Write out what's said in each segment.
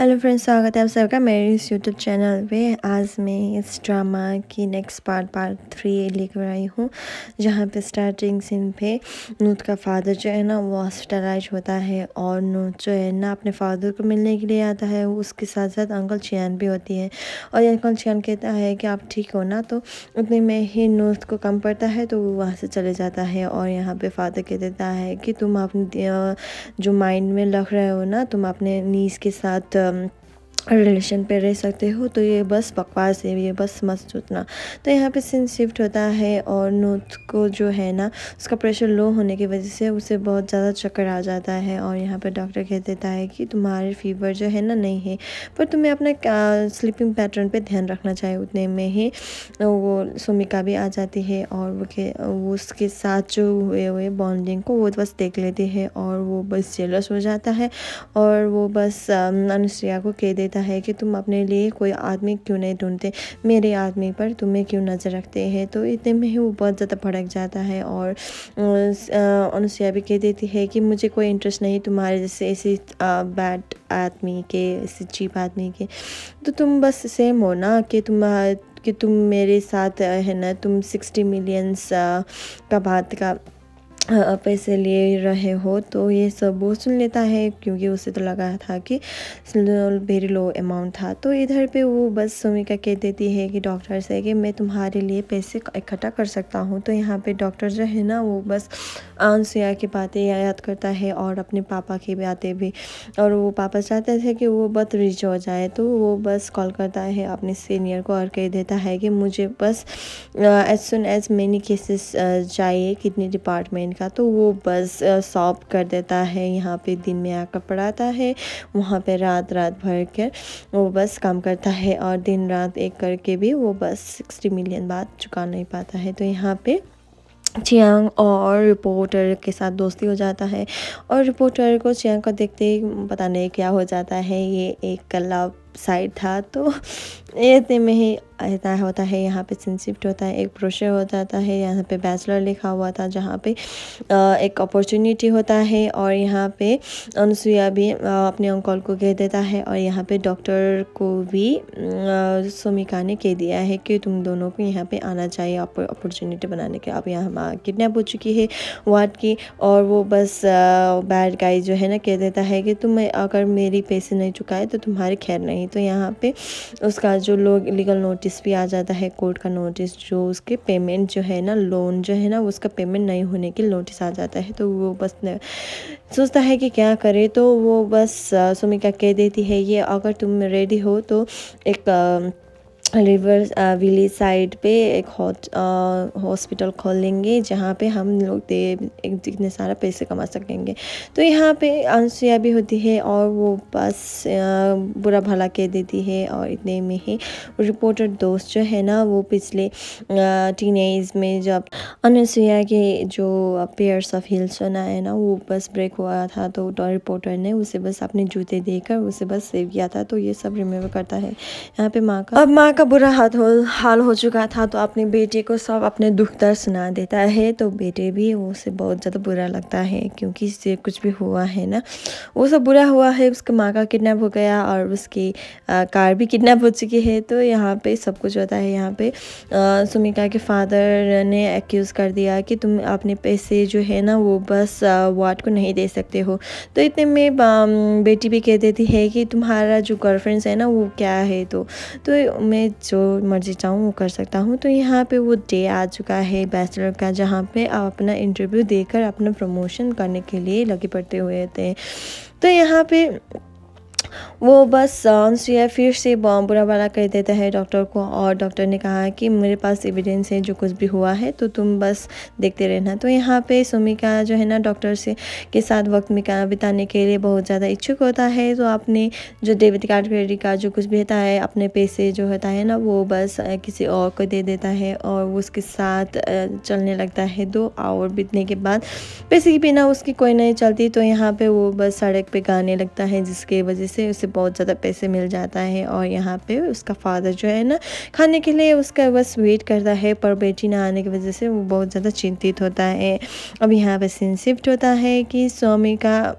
Hello friends, स्वागत है आप सबका मेरे इस यूट्यूब चैनल पे। आज मैं इस ड्रामा की नेक्स्ट पार्ट 3 लेकर आई हूँ, जहाँ पे स्टार्टिंग सीन पे नूत का फादर जो है ना वो हॉस्पिटलाइज होता है और नूत जो है ना अपने फादर को मिलने के लिए आता है। उसके साथ साथ अंकल चियान भी होती है और अंकल चियान कहता है कि आप ठीक हो ना, तो उतने में ही नूत को कम पड़ता है तो वो वहाँ से चले जाता है। और यहाँ पे फादर कह देता है कि तुम अपने जो माइंड में लग रहे हो ना, तुम अपने नीस के साथ रिलेशन पे रह सकते हो, तो ये बस बकवास है, ये बस मत सोचना। तो यहाँ पे सीन शिफ्ट होता है और नूत को जो है ना उसका प्रेशर लो होने की वजह से उसे बहुत ज़्यादा चक्कर आ जाता है। और यहाँ पे डॉक्टर कह देता है कि तुम्हारे फीवर जो है ना नहीं है, पर तुम्हें अपना स्लीपिंग पैटर्न पे ध्यान रखना चाहिए। उतने में ही वो सुमिका भी आ जाती है और वो उसके साथ जो हुए बॉन्डिंग को वो बस देख लेती है और वो बस जेलस हो जाता है। और वो बस अनुसुईया को कह देता है कि तुम अपने लिए कोई आदमी क्यों नहीं ढूंढते, मेरे आदमी पर तुम्हें क्यों नज़र रखते हैं। तो इतने में ही वो बहुत ज़्यादा भड़क जाता है और अनुसुईया भी कह देती है कि मुझे कोई इंटरेस्ट नहीं तुम्हारे जैसे ऐसी बैड आदमी के, ऐसे चीप आदमी के। तो तुम बस सेम हो ना कि तुम मेरे साथ है ना, तुम 60 मिलियंस का बात का पैसे ले रहे हो। तो ये सब वो सुन लेता है क्योंकि उसे तो लगा था कि वेरी लो अमाउंट था। तो इधर पे वो बस सुमिका कह देती है कि डॉक्टर से कि मैं तुम्हारे लिए पैसे इकट्ठा कर सकता हूँ। तो यहाँ पे डॉक्टर जो है ना वो बस अनुसुईया की बातें याद करता है और अपने पापा की बातें भी। और वो पापा चाहते थे कि वो बहुत रिच हो जाए, तो वो बस कॉल करता है अपने सीनियर को और कह देता है कि मुझे बस as soon as many cases चाहिए किडनी डिपार्टमेंट का। तो वो बस सॉल्व कर देता है। यहाँ पे दिन में आकर पढ़ाता है, वहाँ पे रात रात भर कर वो बस काम करता है और दिन रात एक करके भी वो बस 60 मिलियन बात चुका नहीं पाता है। तो यहाँ पे चियांग और रिपोर्टर के साथ दोस्ती हो जाता है और रिपोर्टर को चियांग को देखते ही पता नहीं क्या हो जाता है, ये एक लव साइड था। तो इतने में ही ऐसा होता है, यहाँ पे सीन शिफ्ट होता है, एक ब्रोशर हो जाता है, यहाँ पे बैचलर लिखा हुआ था जहाँ पे एक अपॉर्चुनिटी होता है। और यहाँ पे अनुसुईया भी अपने अंकल को कह देता है और यहाँ पे डॉक्टर को भी सुमिका ने कह दिया है कि तुम दोनों को यहाँ पे आना चाहिए अपॉर्चुनिटी बनाने के। अब यहाँ किडनैप हो चुकी है वार्ड की और वो बस बैड गाई जो है ना कह देता है कि तुम अगर मेरी पैसे नहीं चुकाए तो तुम्हारी खैर नहीं। तो यहाँ पे उसका जो लोग लीगल नोटिस भी आ जाता है, कोर्ट का नोटिस, जो उसके पेमेंट जो है ना, लोन जो है ना उसका पेमेंट नहीं होने की नोटिस आ जाता है। तो वो बस सोचता है कि क्या करे। तो वो बस सुमिका कह देती है ये अगर तुम रेडी हो तो एक रिवर विलेज साइड पे एक हॉस्पिटल खोल लेंगे जहाँ पे हम लोग इतने सारा पैसे कमा सकेंगे। तो यहाँ पे अनुसुईया भी होती है और वो बस बुरा भला कह देती है। और इतने में ही रिपोर्टर दोस्त जो है ना वो पिछले टीनेज में जब अनुसुईया के जो पेयर्स ऑफ हिल्स सुना है ना वो बस ब्रेक हुआ था, तो रिपोर्टर ने उसे बस अपने जूते देकर उसे बस सेव किया था। तो ये सब रिमेम्बर करता है। यहाँ पे माँ का बुरा हाल हो चुका था, तो अपने बेटे को सब अपने दुख दर्द सुना देता है। तो बेटे भी उसे बहुत ज़्यादा बुरा लगता है क्योंकि इससे कुछ भी हुआ है ना, वो सब बुरा हुआ है। उसका माँ का किडनैप हो गया और उसकी कार भी किडनैप हो चुकी है। तो यहाँ पे सब कुछ होता है। यहाँ पे सुमिका के फादर ने एक्यूज़ कर दिया कि तुम अपने पैसे जो है ना वो बस वार्ड को नहीं दे सकते हो। तो इतने में बेटी भी कह देती है कि तुम्हारा जो गर्लफ्रेंड है ना वो क्या है, तो मैं जो मर्जी चाहूँ वो कर सकता हूँ। तो यहाँ पे वो डे आ चुका है बैचलर का, जहाँ पे आप अपना इंटरव्यू देकर अपना प्रमोशन करने के लिए लगे पड़ते हुए थे। तो यहाँ पे वो बस अनुसुईया फिर से बुरा भला कह देता है डॉक्टर को और डॉक्टर ने कहा कि मेरे पास एविडेंस है, जो कुछ भी हुआ है तो तुम बस देखते रहना। तो यहाँ पे सुमिका जो है ना डॉक्टर से के साथ वक्त बिताने के लिए बहुत ज़्यादा इच्छुक होता है। तो अपने जो डेबिट कार्ड क्रेडिट कार्ड जो कुछ भी होता है, अपने पैसे जो होता है ना वो बस किसी और को दे देता है और वो उसके साथ चलने लगता है। 2 आवर बीतने के बाद पैसे के बिना उसकी कोई नहीं चलती। तो यहाँ पे वो बस सड़क पे गाने लगता है जिसकी वजह से उसे बहुत ज़्यादा पैसे मिल जाता है। और यहाँ पे उसका फादर जो है ना खाने के लिए उसका बस वेट करता है, पर बेटी ना आने की वजह से वो बहुत ज़्यादा चिंतित होता है। अब यहाँ पे सीन शिफ्ट होता है कि स्वामी का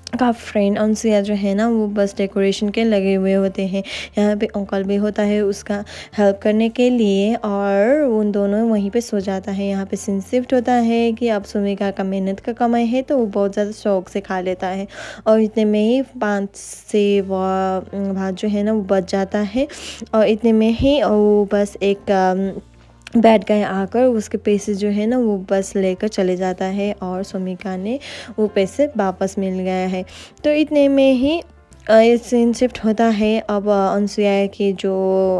का फ्रेंड अनसुया जो है ना वो बस डेकोरेशन के लगे हुए होते हैं। यहाँ पे अंकल भी होता है उसका हेल्प करने के लिए और उन दोनों वहीं पे सो जाता है। यहाँ पे सीन शिफ्ट होता है कि अब सुमिका का मेहनत का कमाई है तो वो बहुत ज़्यादा शौक से खा लेता है और इतने में ही 5 से भात जो है ना वो बच जाता है और इतने में ही वो बस एक बैड गाय आकर उसके पैसे जो है ना वो बस लेकर चले जाता है और सुमिका ने वो पैसे वापस मिल गया है। तो इतने में ही ये सीन शिफ्ट होता है। अब अनसुया की जो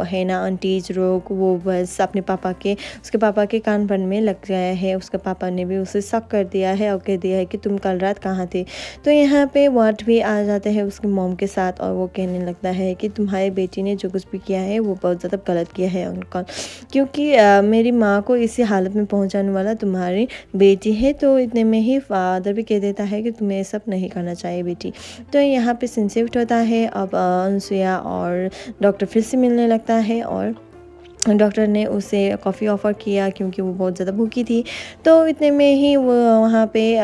है ना आंटीज लोग वो बस अपने पापा के उसके पापा के कान भरने में लग गया है। उसके पापा ने भी उसे शक कर दिया है और कह दिया है कि तुम कल रात कहाँ थे। तो यहाँ पे वाट भी आ जाते हैं उसकी मॉम के साथ और वो कहने लगता है कि तुम्हारी बेटी ने जो कुछ भी किया है वो बहुत ज़्यादा गलत किया है अंकल, क्योंकि मेरी माँ को इसी हालत में पहुँचाने वाला तुम्हारी बेटी है। तो इतने में ही फादर भी कह देता है कि तुम्हें ये सब नहीं करना चाहिए बेटी। तो यहाँ पे सीन शिफ्ट होता है। अब अनसुया और डॉक्टर फिर से मिलने लगता है और डॉक्टर ने उसे कॉफ़ी ऑफ़र किया क्योंकि वो बहुत ज़्यादा भूखी थी। तो इतने में ही वो वहाँ पे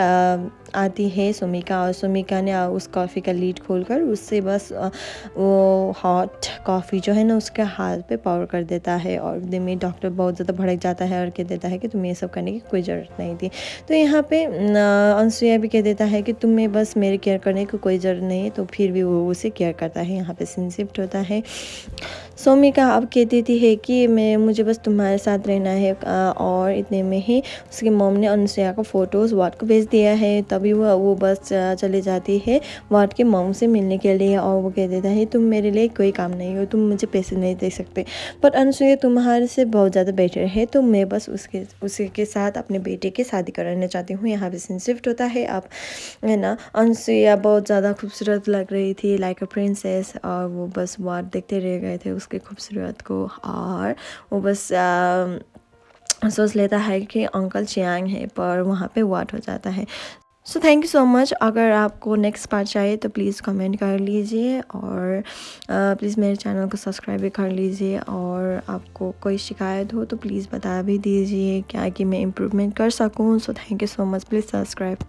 आती है सुमिका और सुमिका ने उस कॉफ़ी का लीड खोलकर उससे बस वो हॉट कॉफ़ी जो है ना उसके हाथ पे पावर कर देता है और इतने में डॉक्टर बहुत ज़्यादा भड़क जाता है और कह देता है कि तुम्हें ये सब करने की कोई ज़रूरत नहीं थी। तो यहाँ पे अनसुया भी कह देता है कि तुम्हें बस मेरी केयर करने की कोई ज़रूरत नहीं है, तो फिर भी वो उसे केयर करता है। यहाँ पे सीन शिफ्ट होता है। सुमिका अब कह देती है कि मुझे बस तुम्हारे साथ रहना है और इतने में ही उसकी मॉम ने अनसुया का फ़ोटोज़ वाट को भेज दिया है। तभी वो बस चली जाती है वाट के मॉम से मिलने के लिए और वो कह देता है तुम मेरे लिए कोई काम नहीं हो, तुम मुझे पैसे नहीं दे सकते, पर अनसुया तुम्हारे से बहुत ज़्यादा बेटर है, तो मैं बस उसके साथ अपने बेटे की शादी कराना चाहती हूँ। यहाँ पे सीन शिफ्ट होता है। अब है ना अनसुया बहुत ज़्यादा खूबसूरत लग रही थी लाइक अ प्रिंसेस और वो बस वाट देखते रह गए थे उसके खूबसूरत को और वो बस सोच लेता है कि अंकल चियांग है, पर वहाँ पे वाट हो जाता है। So thank you so much. अगर आपको नेक्स्ट पार्ट चाहिए तो प्लीज़ कमेंट कर लीजिए और प्लीज़ मेरे चैनल को सब्सक्राइब भी कर लीजिए और आपको कोई शिकायत हो तो प्लीज़ बता भी दीजिए क्या कि मैं इम्प्रूवमेंट कर सकूँ। So thank you so much, please subscribe.